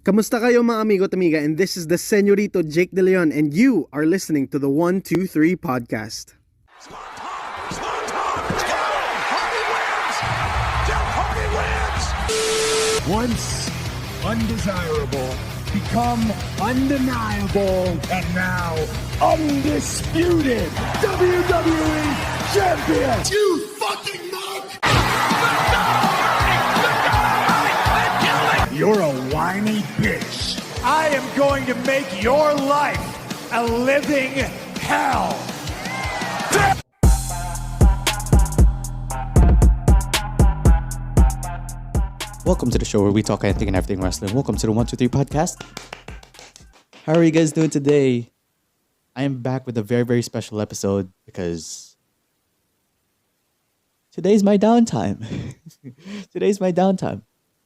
Kamusta kayo mga amigo at amiga, and this is the Señorito Jake De Leon, and you are listening to the 123 podcast. Once undesirable, become undeniable, and now undisputed WWE Champion! You fucking mug! You're a whiny bitch. I am going to make your life a living hell. Welcome to the show where we talk anything and everything wrestling. Welcome to the 123 podcast. How are you guys doing today? I am back with a very, very special episode because today's my downtime. Today's my downtime.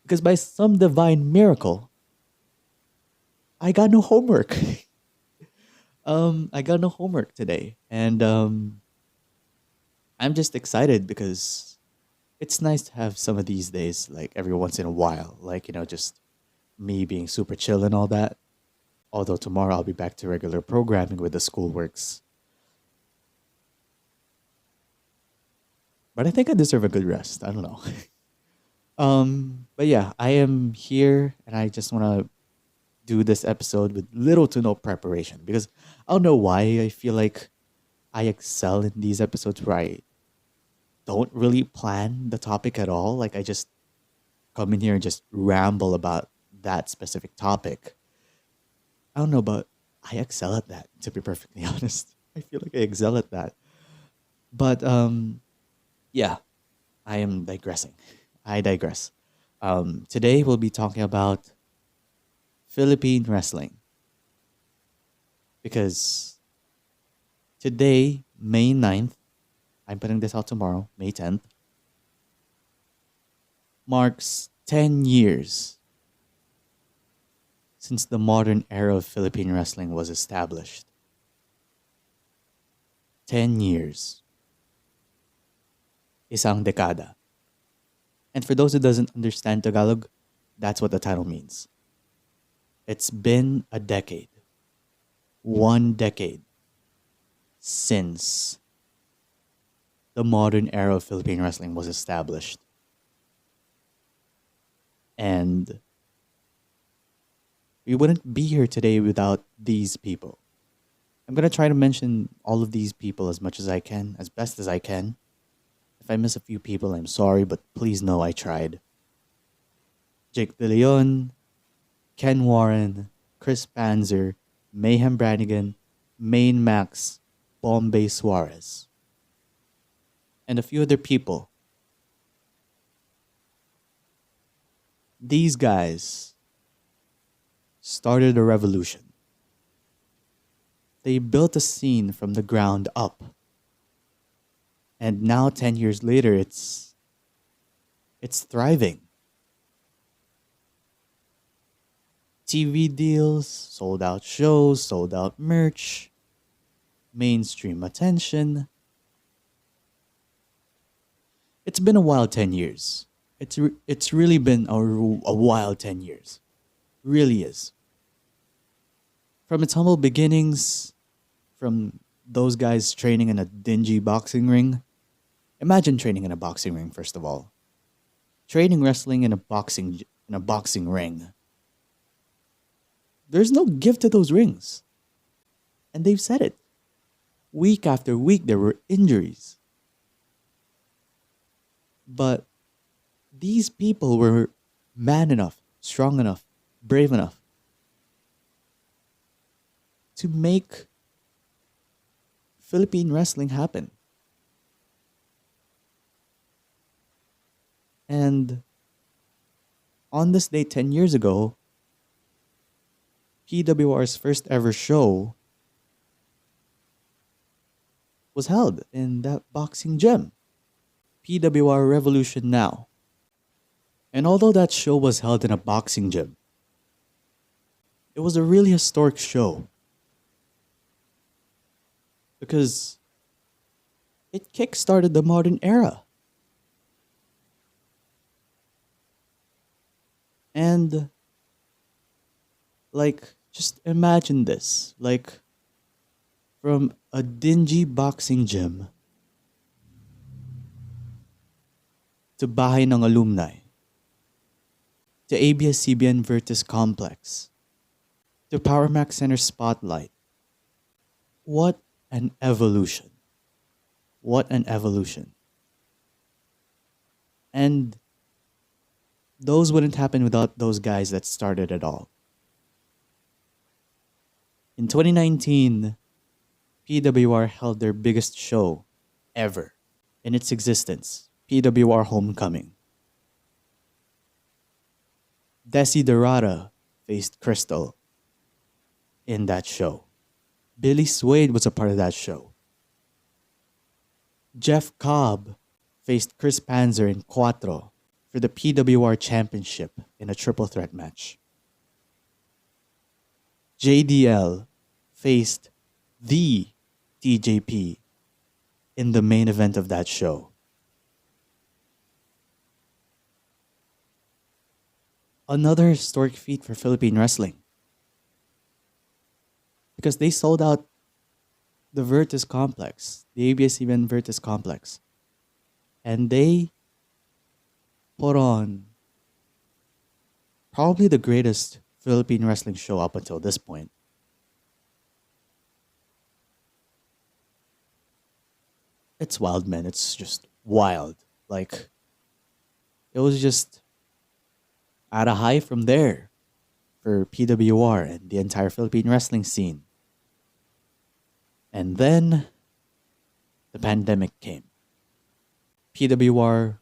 Because by some divine miracle, I got no homework. I got no homework today. And I'm just excited because it's nice to have some of these days, like every once in a while. Like, you know, just me being super chill and all that. Although tomorrow I'll be back to regular programming with the schoolworks. But I think I deserve a good rest. I don't know. But yeah, I am here and I just want to do this episode with little to no preparation because I don't know why I feel like I excel in these episodes where I don't really plan the topic at all. Like I just come in here and just ramble about that specific topic. I don't know, but I excel at that, to be perfectly honest. I feel like I excel at that. But yeah, I am digressing. I digress. Today we'll be talking about Philippine wrestling. Because today, May 9th, I'm putting this out tomorrow, May 10th, marks 10 years since the modern era of Philippine wrestling was established. 10 years. Isang Dekada. And for those who doesn't understand Tagalog, that's what the title means. It's been a decade. 1 decade since the modern era of Philippine wrestling was established. And we wouldn't be here today without these people. I'm going to try to mention all of these people as much as I can, as best as I can. If I miss a few people, I'm sorry, but please know I tried. Jake De Leon, Ken Warren, Chris Panzer, Mayhem Brannigan, Main Max, Bombay Suarez, and a few other people. These guys started a revolution. They built a scene from the ground up. And now 10 years later, it's thriving. TV deals, sold out shows, sold out merch, mainstream attention. It's been a wild 10 years. It's really been a wild 10 years. Really is. From its humble beginnings, from those guys training in a dingy boxing ring. Imagine training in a boxing ring, first of all. Training wrestling in a boxing ring. There's no gift to those rings. And they've said it. Week after week, there were injuries. But these people were man enough, strong enough, brave enough to make Philippine wrestling happen. And on this day 10 years ago, PWR's first ever show was held in that boxing gym, PWR Revolution Now. And although that show was held in a boxing gym, it was a really historic show because it kick-started the modern era. And Like, just imagine this. Like, from a dingy boxing gym to Bahay ng Alumni to ABS-CBN Virtus Complex to Power Max Center Spotlight. What an evolution. What an evolution. And those wouldn't happen without those guys that started it all. In 2019, PWR held their biggest show ever in its existence, PWR Homecoming. Desiderata faced Crystal in that show. Billy Swade was a part of that show. Jeff Cobb faced Chris Panzer in Cuatro for the PWR Championship in a triple threat match. JDL faced the TJP in the main event of that show. Another historic feat for Philippine wrestling. Because they sold out the Virtus Complex, the ABS-CBN Virtus Complex. And they put on probably the greatest Philippine wrestling show up until this point. It's wild, man. It's just wild. Like, it was just at a high from there for PWR and the entire Philippine wrestling scene. And then the pandemic came. PWR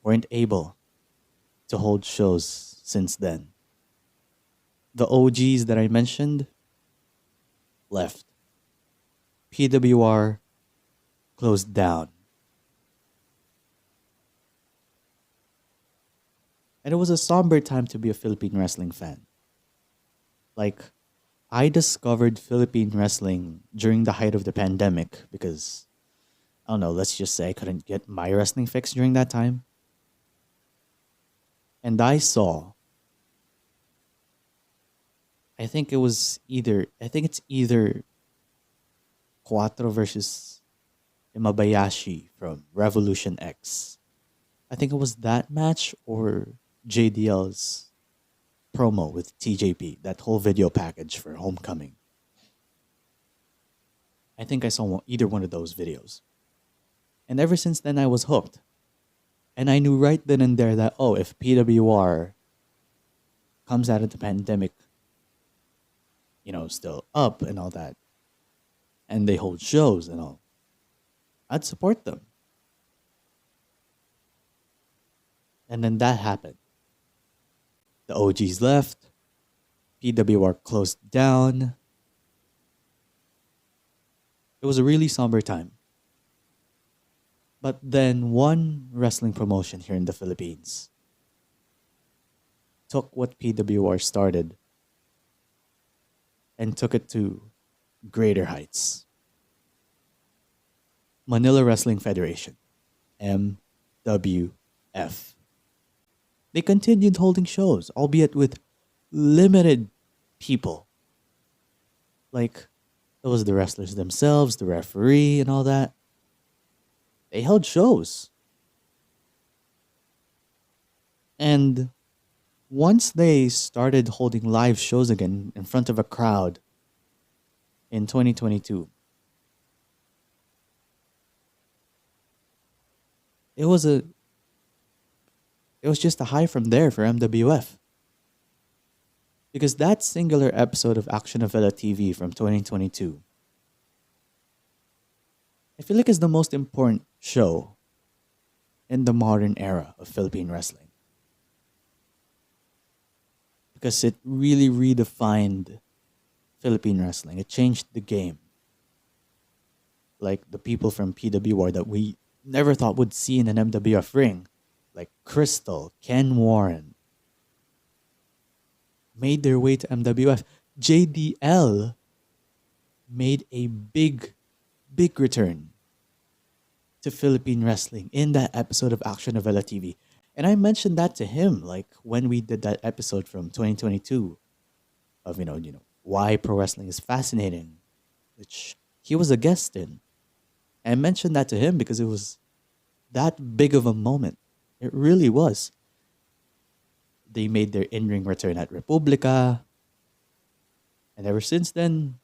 weren't able to hold shows since then. The OGs that I mentioned left. PWR closed down. And it was a somber time to be a Philippine wrestling fan. Like, I discovered Philippine wrestling during the height of the pandemic because, I don't know, let's just say I couldn't get my wrestling fix during that time. And I saw, I think it's either Cuatro versus Imabayashi from Revolution X. I think it was that match or JDL's promo with TJP, that whole video package for Homecoming. I think I saw either one of those videos. And ever since then, I was hooked. And I knew right then and there that, oh, if PWR comes out of the pandemic, still up and all that, and they hold shows and all, I'd support them. And then that happened. The OGs left. PWR closed down. It was a really somber time. But then one wrestling promotion here in the Philippines took what PWR started and took it to greater heights. Manila Wrestling Federation, MWF. They continued holding shows, albeit with limited people. Like, it was the wrestlers themselves, the referee, and all that. They held shows. And once they started holding live shows again in front of a crowd in 2022, it was just a high from there for MWF. Because that singular episode of Action Novela TV from 2022, I feel like is the most important show in the modern era of Philippine wrestling. Because it really redefined Philippine wrestling. It changed the game. Like the people from PWR that we never thought would see in an MWF ring, like Crystal, Ken Warren, made their way to MWF. JDL made a big return to Philippine wrestling in that episode of Action Novela TV. And I mentioned that to him, like when we did that episode from 2022 of why pro wrestling is fascinating, which he was a guest in. And I mentioned that to him because it was that big of a moment. It really was. They made their in-ring return at Republika. And ever since then,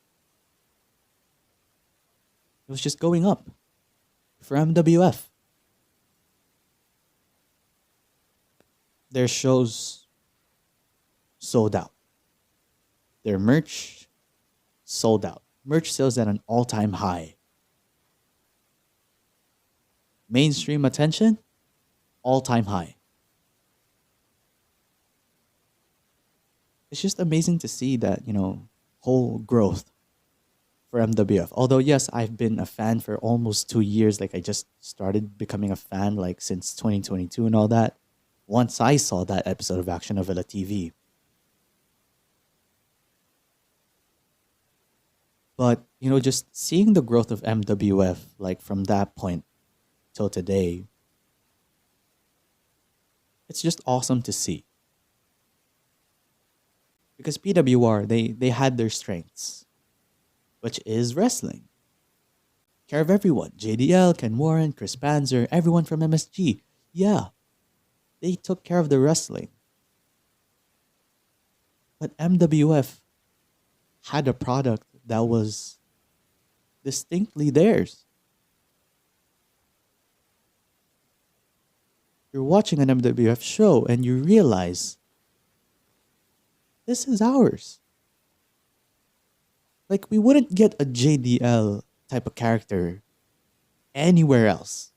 it was just going up for MWF. Their shows sold out. Their merch sold out. Merch sales at an all-time high. Mainstream attention, all-time high. It's just amazing to see that, whole growth for MWF. Although, yes, I've been a fan for almost 2 years. Like, I just started becoming a fan, like, since 2022 and all that. Once I saw that episode of Action Novela TV. But, just seeing the growth of MWF, like, from that point till today, it's just awesome to see. Because PWR, they had their strengths, which is wrestling. Care of everyone. JDL, Ken Warren, Chris Panzer, everyone from MSG. Yeah, they took care of the wrestling. But MWF had a product that was distinctly theirs. You're watching an MWF show and you realize this is ours. Like, we wouldn't get a JDL type of character anywhere else.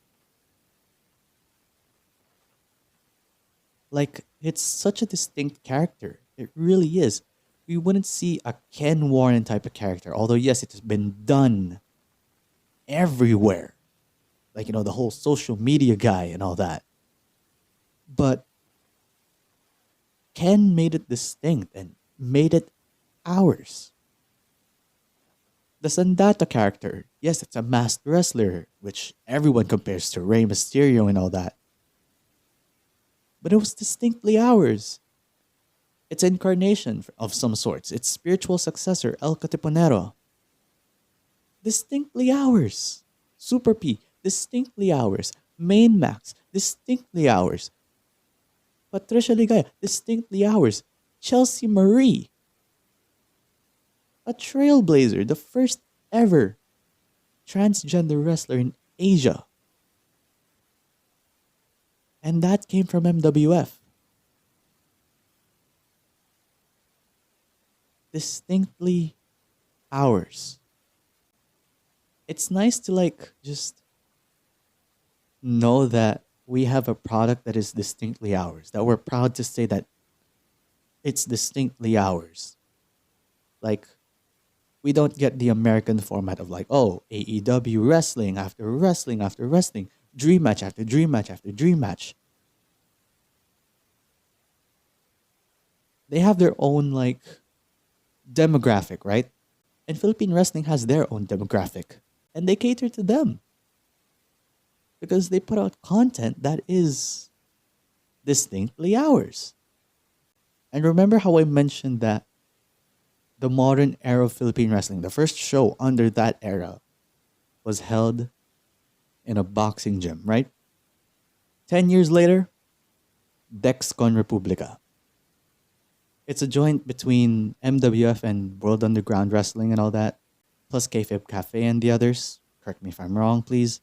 Like, it's such a distinct character. It really is. We wouldn't see a Ken Warren type of character. Although, yes, it has been done everywhere. Like, the whole social media guy and all that. But Ken made it distinct and made it ours. The Sandata character, yes, it's a masked wrestler, which everyone compares to Rey Mysterio and all that. But it was distinctly ours. Its incarnation of some sorts, its spiritual successor, El Catiponero. Distinctly ours. Super P, distinctly ours. Main Max, distinctly ours. Patricia Ligaya, distinctly ours. Chelsea Marie, a trailblazer, the first ever transgender wrestler in Asia. And that came from MWF. Distinctly ours. It's nice to just know that we have a product that is distinctly ours, that we're proud to say that it's distinctly ours. Like, we don't get the American format of AEW wrestling after wrestling after wrestling, dream match after dream match after dream match. They have their own demographic, right? And Philippine wrestling has their own demographic, and they cater to them. Because they put out content that is distinctly ours. And remember how I mentioned that the modern era of Philippine wrestling, the first show under that era, was held in a boxing gym, right? 10 years later, Dexcon Republika. It's a joint between MWF and World Underground Wrestling and all that, plus Kayfabe Cafe and the others. Correct me if I'm wrong, please.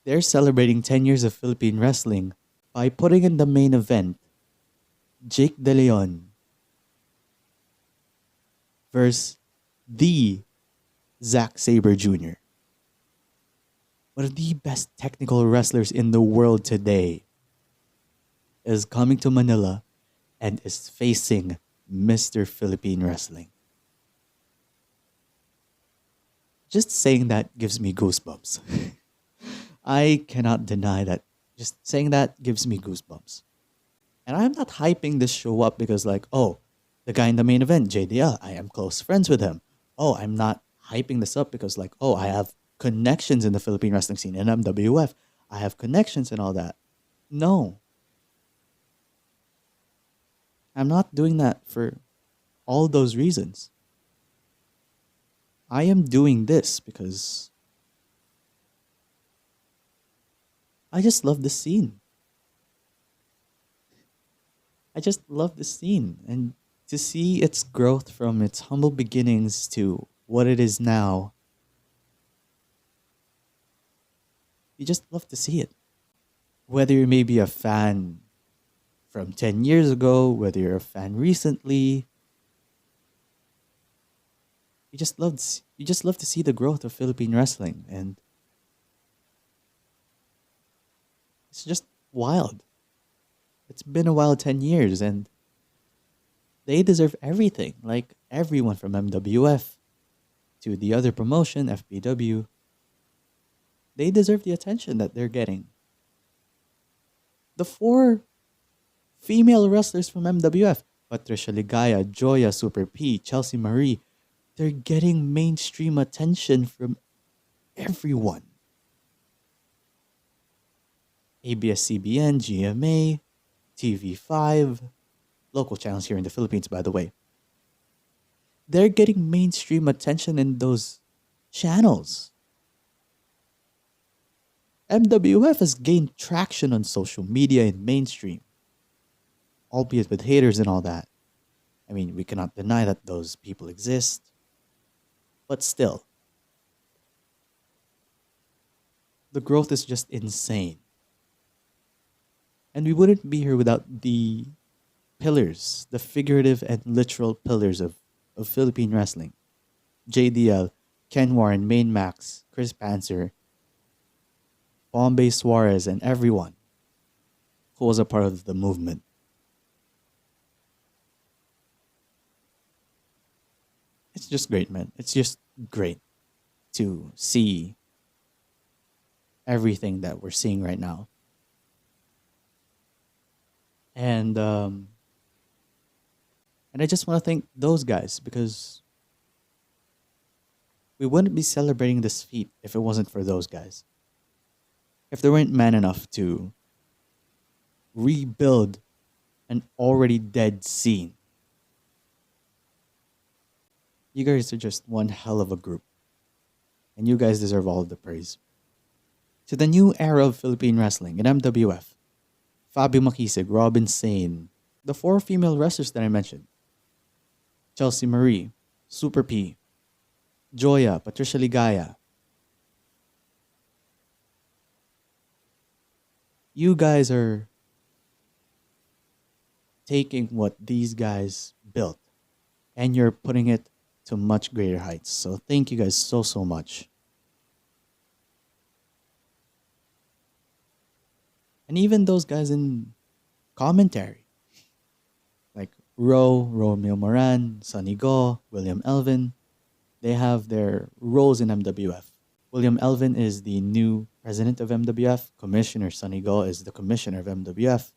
They're celebrating 10 years of Philippine wrestling by putting in the main event Jake De Leon versus the Zack Sabre Jr. One of the best technical wrestlers in the world today is coming to Manila and is facing Mr. Philippine Wrestling. Just saying that gives me goosebumps. I cannot deny that. Just saying that gives me goosebumps. And I'm not hyping this show up because the guy in the main event, JDL, I am close friends with him. Oh, I'm not hyping this up because I have connections in the Philippine wrestling scene, in MWF. I have connections and all that. No. I'm not doing that for all those reasons. I am doing this because I just love the scene. I just love the scene. And to see its growth from its humble beginnings to what it is now, you just love to see it. Whether you may be a fan from 10 years ago, whether you're a fan recently, you just love to see the growth of Philippine wrestling, and it's just wild. It's been a wild 10 years, and they deserve everything. Like everyone from MWF to the other promotion, FPW, they deserve the attention that they're getting. The 4 female wrestlers from MWF, Patricia Ligaya, Joya, Super P, Chelsea Marie, they're getting mainstream attention from everyone. ABS-CBN, GMA, TV5, local channels here in the Philippines, by the way. They're getting mainstream attention in those channels. MWF has gained traction on social media and mainstream, albeit with haters and all that. I mean, we cannot deny that those people exist. But still, the growth is just insane. And we wouldn't be here without the pillars, the figurative and literal pillars of Philippine wrestling. JDL, Ken Warren, Main Max, Chris Panzer, Bombay Suarez, and everyone who was a part of the movement. It's just great, man. It's just great to see everything that we're seeing right now. And I just want to thank those guys, because we wouldn't be celebrating this feat if it wasn't for those guys. If they weren't man enough to rebuild an already dead scene. You guys are just one hell of a group. And you guys deserve all of the praise. To the new era of Philippine wrestling in MWF, Fabio Makisig, Robin Sane, the 4 female wrestlers that I mentioned, Chelsea Marie, Super P, Joya, Patricia Ligaya. You guys are taking what these guys built and you're putting it to much greater heights. So thank you guys so much. And even those guys in commentary, like Romeo Moran, Sonny Go, William Elvin, they have their roles in MWF. William Elvin is the new president of MWF. Commissioner Sonny Go is the commissioner of MWF.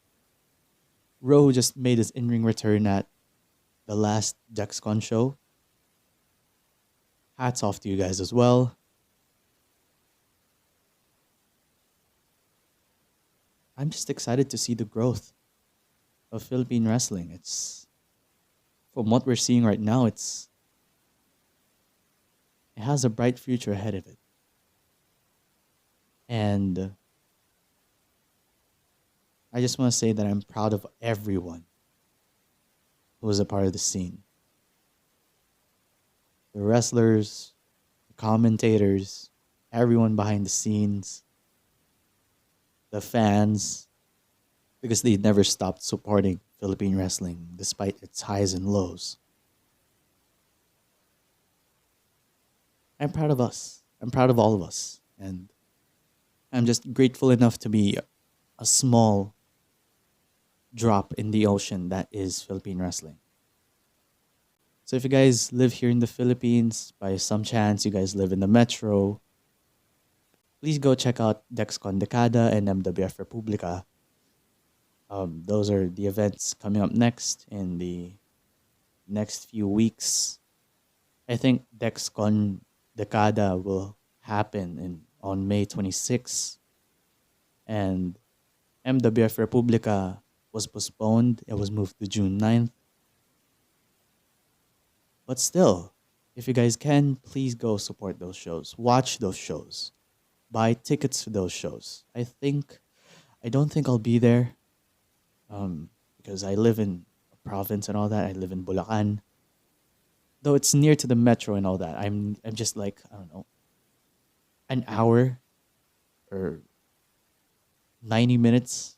Ro just made his in-ring return at the last Dexcon show. Hats off to you guys as well. I'm just excited to see the growth of Philippine wrestling. It's, from what we're seeing right now, it has a bright future ahead of it. And I just want to say that I'm proud of everyone who was a part of the scene. The wrestlers, the commentators, everyone behind the scenes, the fans, because they never stopped supporting Philippine wrestling despite its highs and lows. I'm proud of us. I'm proud of all of us. And I'm just grateful enough to be a small drop in the ocean that is Philippine wrestling. So if you guys live here in the Philippines, by some chance you guys live in the metro, please go check out Dexcon Dekada and MWF Republika. Those are the events coming up next in the next few weeks. I think Dexcon Dekada will happen on May 26th. And MWF Republika was postponed. It was moved to June 9th. But still, if you guys can, please go support those shows. Watch those shows. Buy tickets to those shows. I don't think I'll be there. Because I live in a province and all that. I live in Bulacan. Though it's near to the metro and all that. I'm just like, I don't know, an hour or 90 minutes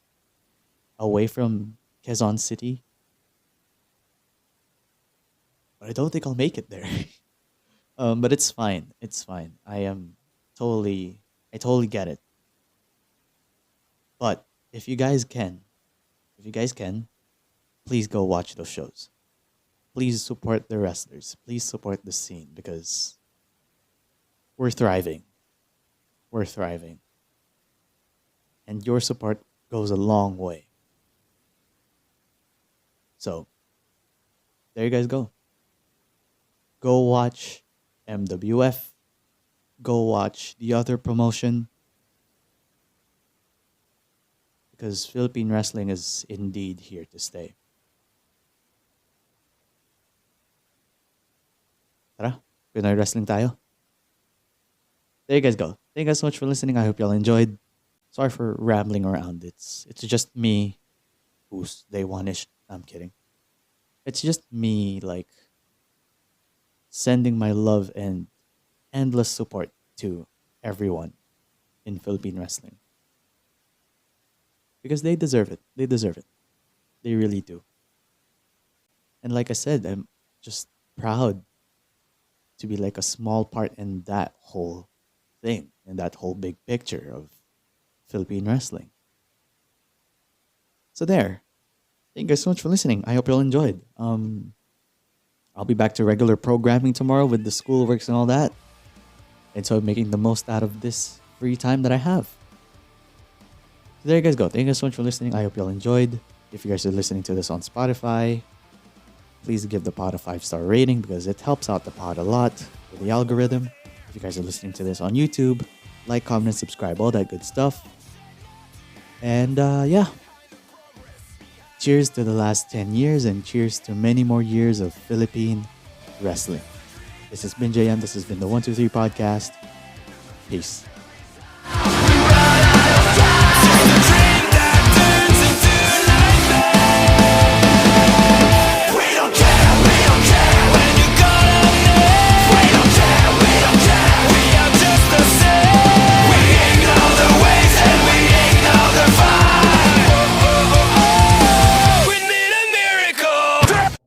away from Quezon City. But I don't think I'll make it there. But it's fine. It's fine. I totally get it. But if you guys can, please go watch those shows. Please support the wrestlers. Please support the scene because we're thriving. We're thriving. And your support goes a long way. So, there you guys go. Go watch MWF. Go watch the other promotion. Because Philippine wrestling is indeed here to stay. Tara, Pinoy wrestling tayo. There you guys go. Thank you guys so much for listening. I hope y'all enjoyed. Sorry for rambling around. It's just me who's day one-ish. I'm kidding. It's just me like sending my love and endless support to everyone in Philippine wrestling. Because they deserve it. They deserve it. They really do. And like I said, I'm just proud to be like a small part in that whole thing, in that whole big picture of Philippine wrestling. So there. Thank you guys so much for listening. I hope you all enjoyed. I'll be back to regular programming tomorrow with the schoolworks and all that. And so I'm making the most out of this free time that I have. So there you guys go. Thank you guys so much for listening. I hope you all enjoyed. If you guys are listening to this on Spotify, please give the pod a 5-star rating because it helps out the pod a lot with the algorithm. If you guys are listening to this on YouTube, like, comment, and subscribe, all that good stuff. And yeah. Cheers to the last 10 years and cheers to many more years of Philippine wrestling. This has been JM. This has been the 123 podcast. Peace.